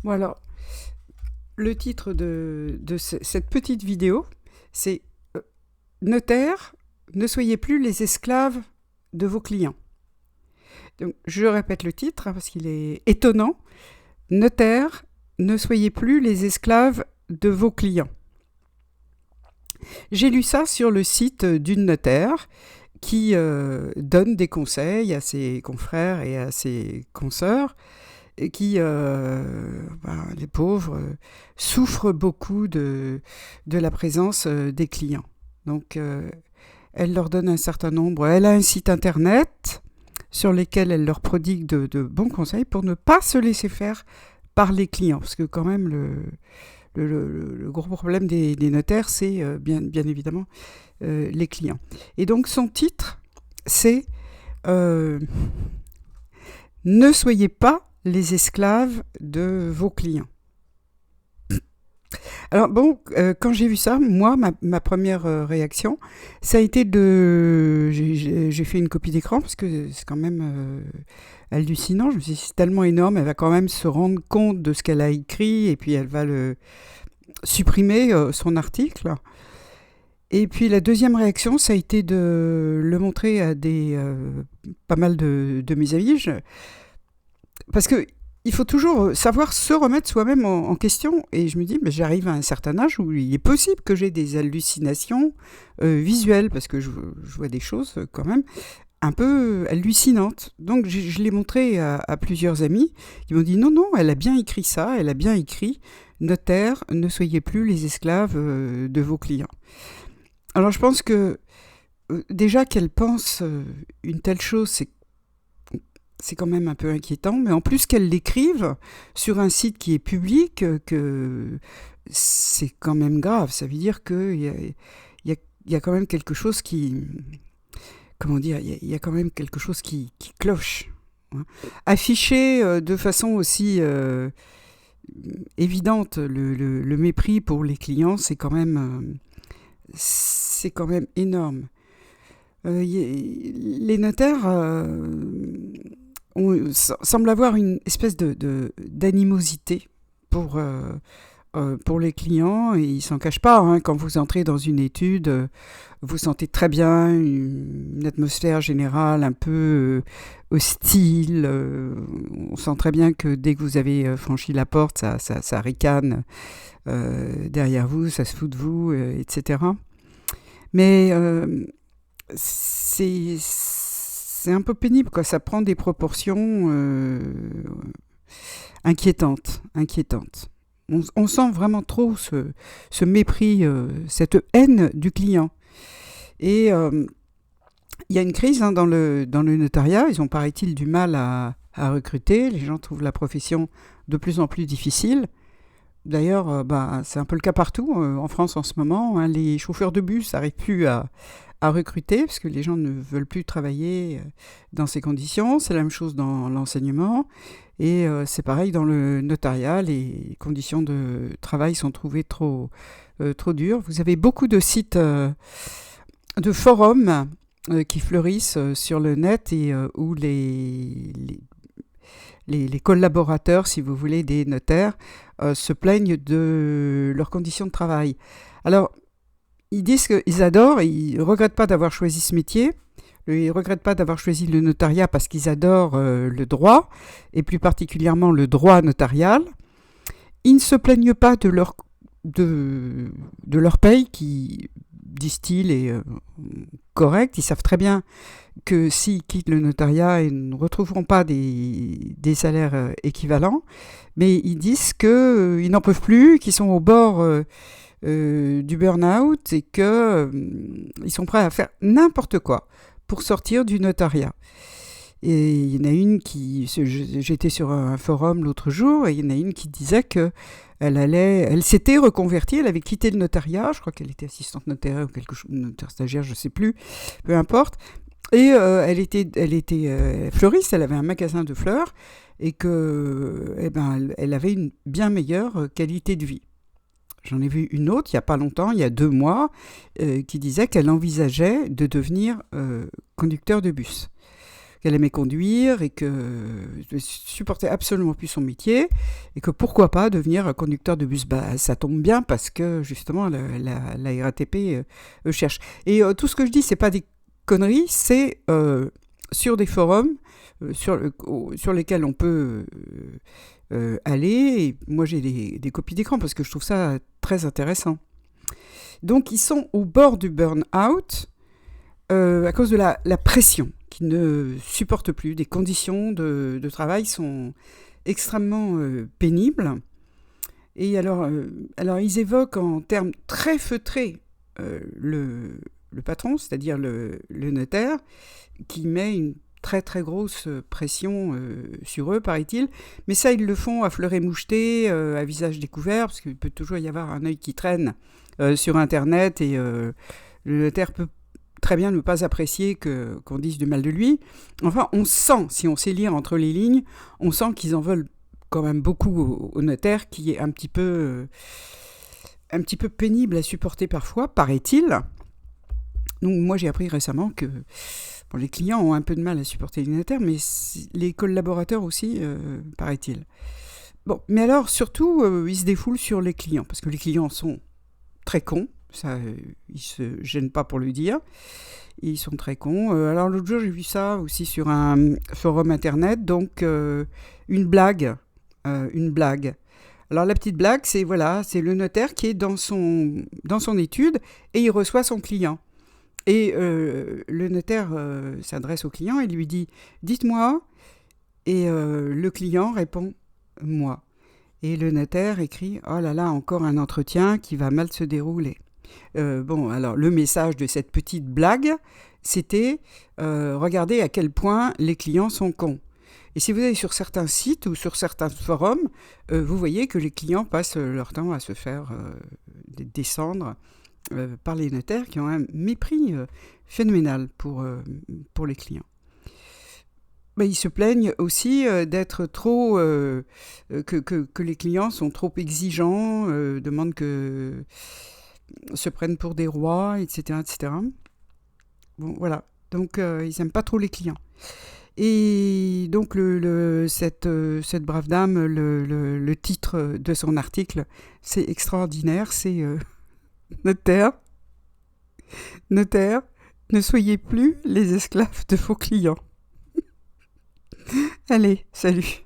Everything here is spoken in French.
Bon alors, le titre de cette petite vidéo, c'est Notaire, ne soyez plus les esclaves de vos clients. Donc, je répète le titre parce qu'il est étonnant. Notaire, ne soyez plus les esclaves de vos clients. J'ai lu ça sur le site d'une notaire qui donne des conseils à ses confrères et à ses consoeurs et qui, les pauvres, souffrent beaucoup de la présence des clients. Donc, elle leur donne un certain nombre. Elle a un site internet sur lequel elle leur prodigue de bons conseils pour ne pas se laisser faire par les clients. Parce que quand même, le gros problème des notaires, c'est bien évidemment les clients. Et donc, son titre, c'est Ne soyez pas les esclaves de vos clients. Alors bon, quand j'ai vu ça, moi, ma première réaction, ça a été de... J'ai fait une copie d'écran parce que c'est quand même hallucinant. Je me suis dit, c'est tellement énorme, elle va quand même se rendre compte de ce qu'elle a écrit et puis elle va le supprimer, son article. Et puis la deuxième réaction, ça a été de le montrer à pas mal de mes amis. Parce que il faut toujours savoir se remettre soi-même en question. Et je me dis, j'arrive à un certain âge où il est possible que j'ai des hallucinations visuelles, parce que je vois des choses quand même un peu hallucinantes. Donc je l'ai montré à plusieurs amis. Ils m'ont dit, non, elle a bien écrit ça, elle a bien écrit « Notaire, ne soyez plus les esclaves de vos clients ». Alors je pense que déjà qu'elle pense une telle chose, c'est quand même un peu inquiétant, mais en plus qu'elle l'écrive sur un site qui est public, que c'est quand même grave. Ça veut dire qu'il y a quand même quelque chose qui... Comment dire, il y a quand même quelque chose qui cloche. Hein. Afficher de façon aussi évidente le mépris pour les clients, c'est quand même énorme. Les notaires semblent avoir une espèce d'animosité pour les clients, et ils s'en cachent pas. Hein. Quand vous entrez dans une étude, vous sentez très bien une atmosphère générale un peu hostile. On sent très bien que dès que vous avez franchi la porte, ça ricane derrière vous, ça se fout de vous, etc. Mais c'est un peu pénible, quoi. Ça prend des proportions inquiétantes. On sent vraiment trop ce mépris, cette haine du client. Et il y a une crise dans le notariat. Ils ont, paraît-il, du mal à recruter. Les gens trouvent la profession de plus en plus difficile. D'ailleurs, c'est un peu le cas partout en France en ce moment. Hein. Les chauffeurs de bus n'arrivent plus à recruter parce que les gens ne veulent plus travailler dans ces conditions. C'est la même chose dans l'enseignement. Et c'est pareil dans le notariat. Les conditions de travail sont trouvées trop dures. Vous avez beaucoup de sites de forums qui fleurissent sur le net et où les collaborateurs, si vous voulez, des notaires, se plaignent de leurs conditions de travail. Alors, ils disent qu'ils adorent, ils ne regrettent pas d'avoir choisi ce métier, ils ne regrettent pas d'avoir choisi le notariat parce qu'ils adorent le droit, et plus particulièrement le droit notarial. Ils ne se plaignent pas de leur paye qui, disent-ils, est correcte. Ils savent très bien que s'ils quittent le notariat, ils ne retrouveront pas des salaires équivalents, mais ils disent qu'ils n'en peuvent plus, qu'ils sont au bord du burn-out et qu'ils sont prêts à faire n'importe quoi pour sortir du notariat. Et il y en a une qui... J'étais sur un forum l'autre jour, et il y en a une qui disait elle s'était reconvertie, elle avait quitté le notariat, je crois qu'elle était assistante notaire ou quelque chose, notaire stagiaire, je ne sais plus, peu importe. Et elle était fleuriste, elle avait un magasin de fleurs, et elle avait une bien meilleure qualité de vie. J'en ai vu une autre il n'y a pas longtemps, il y a 2 mois, qui disait qu'elle envisageait de devenir conducteur de bus. qu'elle aimait conduire et que ne supportait absolument plus son métier et que pourquoi pas devenir conducteur de bus. Bah, ça tombe bien parce que justement la RATP cherche. Et tout ce que je dis, c'est pas des conneries, c'est sur des forums sur lesquels on peut aller. Et moi, j'ai des copies d'écran parce que je trouve ça très intéressant. Donc, ils sont au bord du burn-out à cause de la pression qu'ils ne supportent plus. Des conditions de travail sont extrêmement pénibles. Et alors, ils évoquent en termes très feutrés le patron, c'est-à-dire le notaire, qui met une très très grosse pression sur eux, paraît-il. Mais ça, ils le font à fleur et moucheté, à visage découvert, parce qu'il peut toujours y avoir un œil qui traîne sur Internet, et le notaire peut très bien ne pas apprécier qu'on dise du mal de lui. Enfin, on sent, si on sait lire entre les lignes, on sent qu'ils en veulent quand même beaucoup au notaire, qui est un petit peu pénible à supporter parfois, paraît-il. Donc moi, j'ai appris récemment que les clients ont un peu de mal à supporter les notaires, mais les collaborateurs aussi, paraît-il. Bon, mais alors, surtout, ils se défoulent sur les clients, parce que les clients sont très cons, ça, ils se gênent pas pour le dire, ils sont très cons. Alors l'autre jour, j'ai vu ça aussi sur un forum internet, donc une blague. Alors la petite blague, c'est le notaire qui est dans son étude et il reçoit son client. Et le notaire s'adresse au client et lui dit « Dites-moi ». Et le client répond « Moi ». Et le notaire écrit « Oh là là, encore un entretien qui va mal se dérouler ». Alors le message de cette petite blague, c'était regardez à quel point les clients sont cons. Et si vous allez sur certains sites ou sur certains forums, vous voyez que les clients passent leur temps à se faire descendre par les notaires qui ont un mépris phénoménal pour les clients. Mais ils se plaignent aussi d'être trop... que les clients sont trop exigeants, demandent que se prennent pour des rois, etc. etc. Bon, voilà. Donc, ils n'aiment pas trop les clients. Et donc, cette brave dame, le titre de son article, c'est extraordinaire, c'est notaire, ne soyez plus les esclaves de vos clients. Allez, salut.